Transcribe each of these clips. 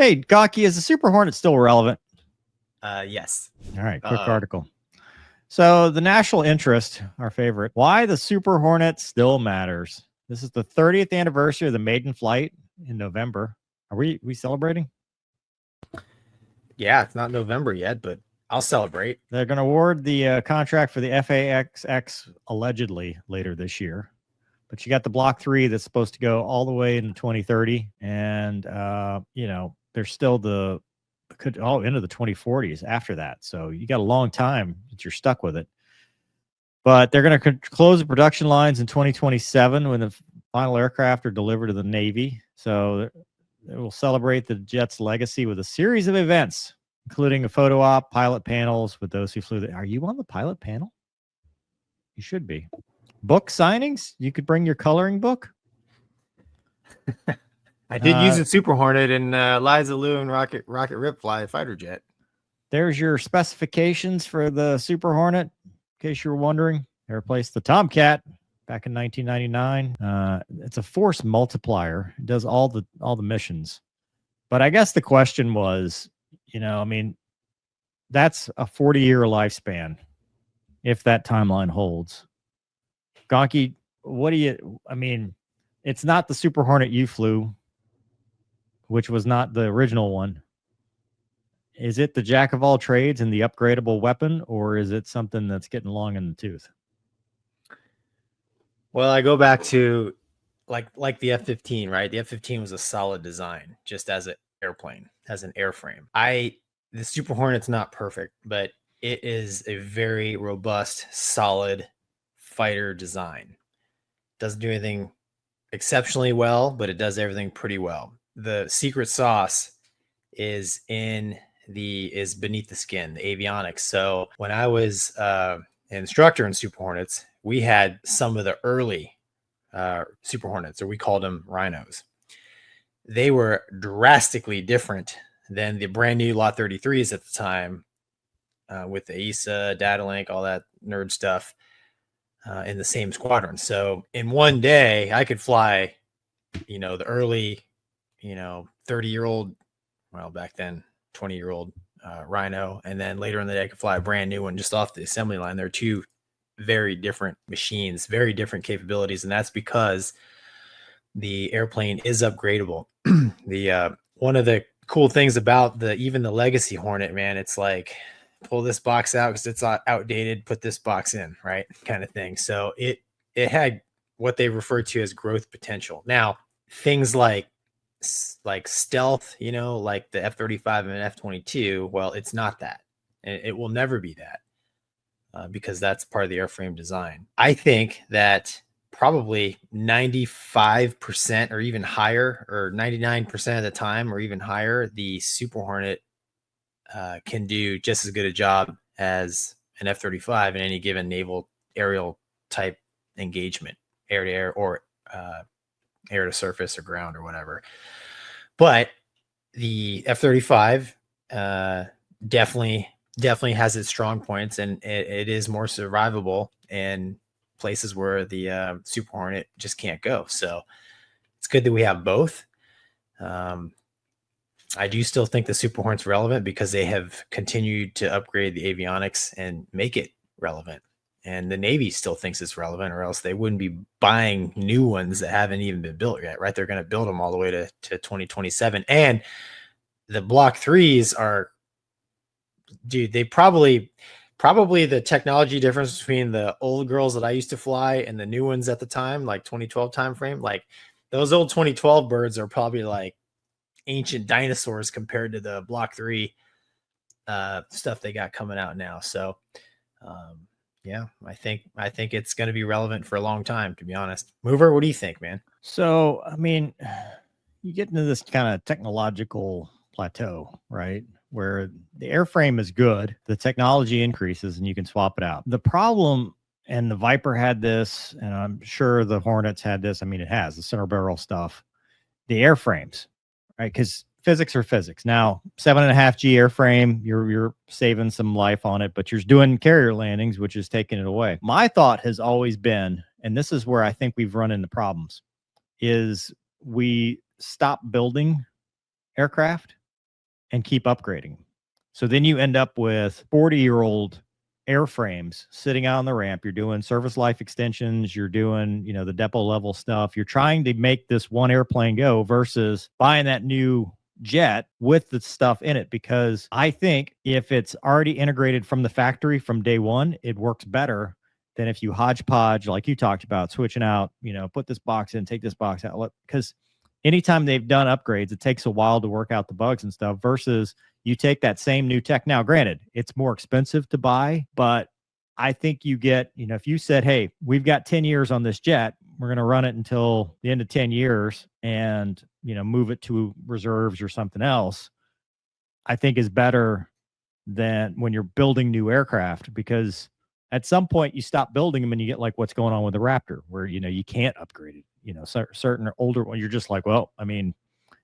Hey, Gonky, is the Super Hornet still relevant? Yes. All right, quick article. So the national interest, our favorite, why the Super Hornet still matters. This is the 30th anniversary of the maiden flight in November. Are we celebrating? Yeah, it's not November yet, but I'll celebrate. They're going to award the contract for the FAXX allegedly later this year. But you got the Block 3 that's supposed to go all the way into 2030. And, there's still into the 2040s after that. So you got a long time that you're stuck with it. But they're going to close the production lines in 2027 when the final aircraft are delivered to the Navy. So it will celebrate the jet's legacy with a series of events, including a photo op, pilot panels with those who flew. Are you on the pilot panel? You should be. Book signings? You could bring your coloring book. I did use a Super Hornet in Liza Lou and Rocket Ripfly fighter jet. There's your specifications for the Super Hornet. In case you were wondering, they replaced the Tomcat back in 1999. It's a force multiplier. It does all the missions. But I guess the question was, that's a 40-year lifespan if that timeline holds. Gonky, it's not the Super Hornet you flew, which was not the original one. Is it the jack of all trades and the upgradable weapon, or is it something that's getting long in the tooth? Well, I go back to like the F-15, right? The F-15 was a solid design just as an airplane, as an airframe. The Super Hornet's not perfect, but it is a very robust, solid fighter design. Doesn't do anything exceptionally well, but it does everything pretty well. The secret sauce is beneath the skin, the avionics. So when I was an instructor in Super Hornets, we had some of the early Super Hornets, or we called them rhinos. They were drastically different than the brand new Lot 33s at the time, with the ESA, data link, all that nerd stuff, in the same squadron. So in one day, I could fly, the early, 30-year-old, well, back then, 20-year-old Rhino, and then later in the day I could fly a brand new one just off the assembly line. They're two very different machines, very different capabilities, and that's because the airplane is upgradable. The one of the cool things about even the Legacy Hornet, man, it's like pull this box out because it's outdated, put this box in, right, kind of thing. So it had what they refer to as growth potential. Now things like stealth, like the F-35 and F-22, well, it's not that, and it will never be that, because that's part of the airframe design. I think that probably 95% or even higher, or 99% of the time or even higher, the Super Hornet can do just as good a job as an F-35 in any given naval aerial type engagement, air to air or air to surface or ground or whatever. But the F-35 definitely has its strong points, and it is more survivable in places where the Super Hornet just can't go. So it's good that we have both. I do still think the Super Hornet's relevant because they have continued to upgrade the avionics and make it relevant. And the Navy still thinks it's relevant, or else they wouldn't be buying new ones that haven't even been built yet, right? They're going to build them all the way to 2027. And the Block 3s are, dude, they probably the technology difference between the old girls that I used to fly and the new ones at the time, like 2012 timeframe, like those old 2012 birds are probably like ancient dinosaurs compared to the Block 3 stuff they got coming out now. So, yeah, I think it's going to be relevant for a long time, to be honest. Mover, what do you think, man? So, you get into this kind of technological plateau, right? Where the airframe is good, the technology increases, and you can swap it out. The problem, and the Viper had this, and I'm sure the Hornets had this. It has the center barrel stuff, the airframes, right? Because physics are physics. Now, 7.5G airframe, you're saving some life on it, but you're doing carrier landings, which is taking it away. My thought has always been, and this is where I think we've run into problems, is we stop building aircraft and keep upgrading. So then you end up with 40-year-old airframes sitting out on the ramp. You're doing service life extensions. You're doing, the depot level stuff. You're trying to make this one airplane go versus buying that new jet with the stuff in it. Because I think if it's already integrated from the factory from day one, it works better than if you hodgepodge, like you talked about, switching out, put this box in, take this box out. Because anytime they've done upgrades, it takes a while to work out the bugs and stuff versus you take that same new tech. Now, granted, it's more expensive to buy, but I think you get, if you said, hey, we've got 10 years on this jet, we're going to run it until the end of 10 years and, move it to reserves or something else, I think is better than when you're building new aircraft, because at some point you stop building them and you get like what's going on with the Raptor where, you can't upgrade it, certain older one, you're just like, well, I mean,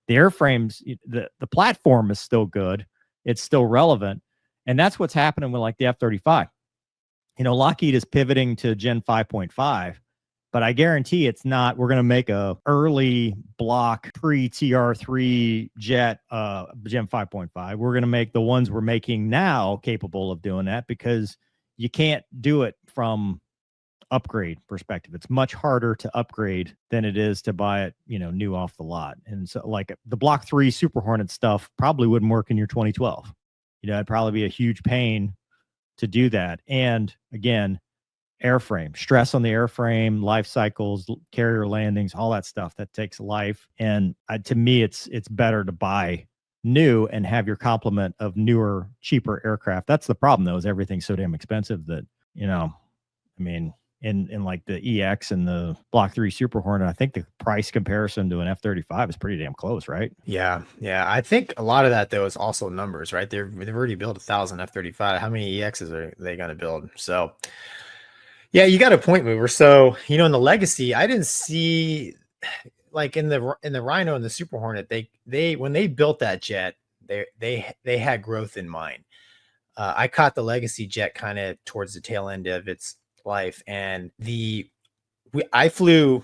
the airframes, the platform is still good. It's still relevant. And that's what's happening with like the F-35. Lockheed is pivoting to Gen 5.5, but I guarantee it's not, we're going to make a early block pre-TR3 jet, Gen 5.5. We're going to make the ones we're making now capable of doing that because you can't do it from upgrade perspective. It's much harder to upgrade than it is to buy it, new off the lot. And so like the Block 3 Super Hornet stuff probably wouldn't work in your 2012. It'd probably be a huge pain to do that. And again, airframe, stress on the airframe, life cycles, carrier landings, all that stuff that takes life. And to me, it's better to buy new and have your complement of newer, cheaper aircraft. That's the problem though, is everything's so damn expensive that, in like the EX and the Block 3 Super Hornet, I think the price comparison to an F-35 is pretty damn close, right? Yeah. I think a lot of that though is also numbers, right? They've already built 1,000 F-35. How many EXs are they going to build? So, yeah, you got a point, Mover. So, in the Legacy, I didn't see like in the Rhino and the Super Hornet, they when they built that jet, they had growth in mind. I caught the Legacy jet kind of towards the tail end of its life, and I flew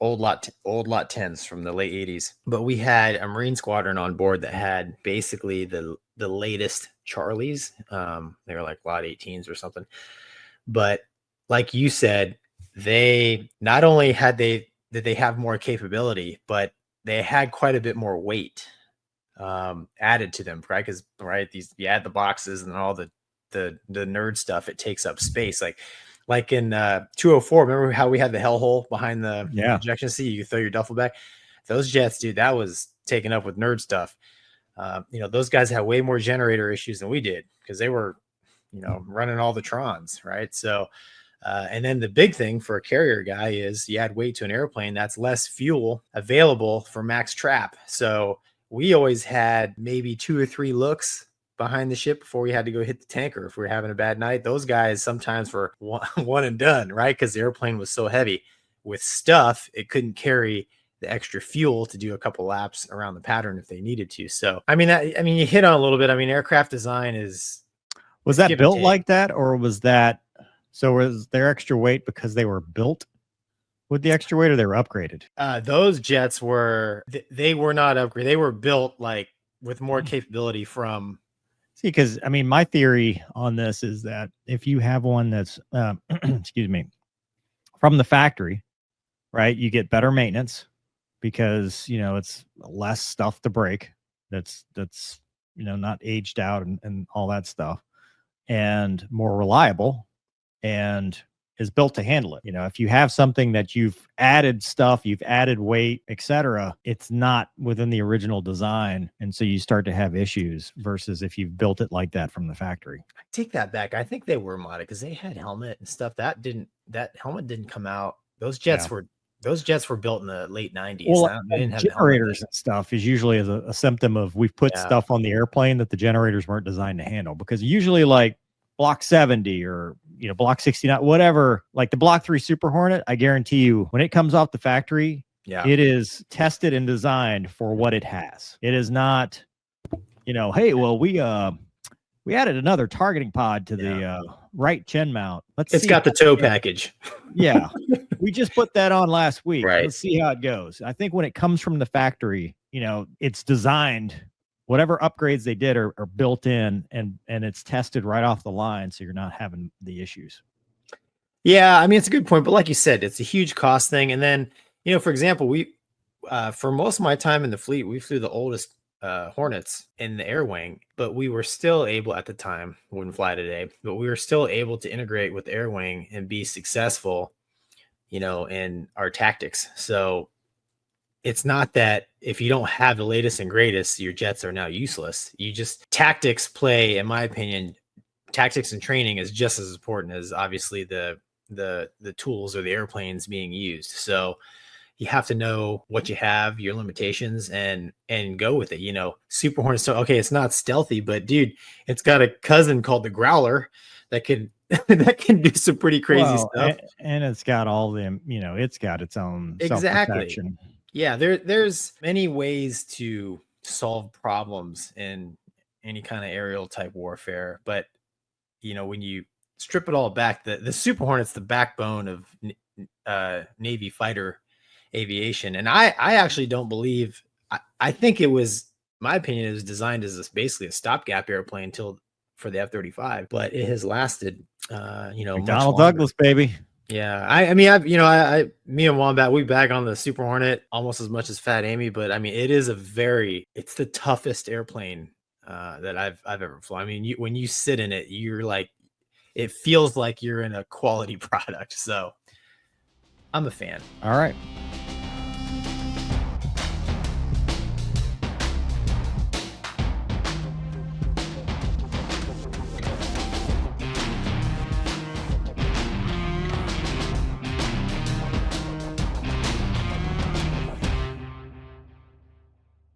old lot 10s from the late 80s, but we had a Marine squadron on board that had basically the latest Charlies. They were like lot 18s or something, but like you said, they not only did they have more capability, but they had quite a bit more weight added to them, right? Because these, you add the boxes and all the nerd stuff, it takes up space. Like in 204, remember how we had the hell hole behind the ejection seat? You could throw your duffel bag. Those jets, dude, that was taken up with nerd stuff. Those guys had way more generator issues than we did because they were, running all the Trons, right? So, and then the big thing for a carrier guy is you add weight to an airplane, that's less fuel available for max trap. So we always had maybe 2 or 3 looks behind the ship before we had to go hit the tanker if we were having a bad night. Those guys sometimes were one and done, right? Because the airplane was so heavy with stuff, it couldn't carry the extra fuel to do a couple laps around the pattern if they needed to. So, you hit on a little bit. aircraft design was that built like that, or was there extra weight because they were built with the extra weight, or they were upgraded? Those jets they were not upgraded. They were built like with more capability from. See, because my theory on this is that if you have one that's, excuse me, from the factory, right, you get better maintenance because it's less stuff to break. That's not aged out and all that stuff, and more reliable, and is built to handle it. If you have something that you've added stuff, you've added weight, etc., it's not within the original design. And so you start to have issues versus if you've built it like that from the factory. I take that back. I think they were modded because they had helmet and stuff. That helmet didn't come out. Those jets were built in the late 90s. Well, they didn't have generators and stuff is usually a symptom of we've put stuff on the airplane that the generators weren't designed to handle, because usually like Block 70 or Block 69, whatever, like the Block 3 Super Hornet, I guarantee you when it comes off the factory, it is tested and designed for what it has. It is not, hey, well, we added another targeting pod to the right chin mount. It's got the tow package. Yeah. We just put that on last week. Right. Let's see how it goes. I think when it comes from the factory, it's designed whatever upgrades they did are built in, and it's tested right off the line, so you're not having the issues. Yeah, I mean, it's a good point, but like you said, it's a huge cost thing. And then, you know, for example, we for most of my time in the fleet, we flew the oldest Hornets in the air wing, but we were still able at the time, wouldn't fly today, but we were still able to integrate with the air wing and be successful, you know, in our tactics. So it's not that if you don't have the latest and greatest, your jets are now useless. You just tactics play, in my opinion, tactics and training is just as important as obviously the tools or the airplanes being used. So you have to know what you have, your limitations, and go with it. You know, Super Hornet. So okay, it's not stealthy, but dude, it's got a cousin called the Growler that can that can do some pretty crazy stuff. And it's got all them, you know, it's got its own Exactly. self-protection. Yeah, there's many ways to solve problems in any kind of aerial type warfare, but you know, when you strip it all back, the Super Hornet's the backbone of Navy fighter aviation. And I actually don't believe, I think it was, my opinion, it was designed as basically a stopgap airplane until for the F-35, but it has lasted, you know, McDonnell Douglas, baby. Yeah, I mean, you know, me and Wombat, we bag on the Super Hornet almost as much as Fat Amy, but I mean, it is it's the toughest airplane that I've ever flown. I mean, when you sit in it, you're like, it feels like you're in a quality product. So I'm a fan. All right.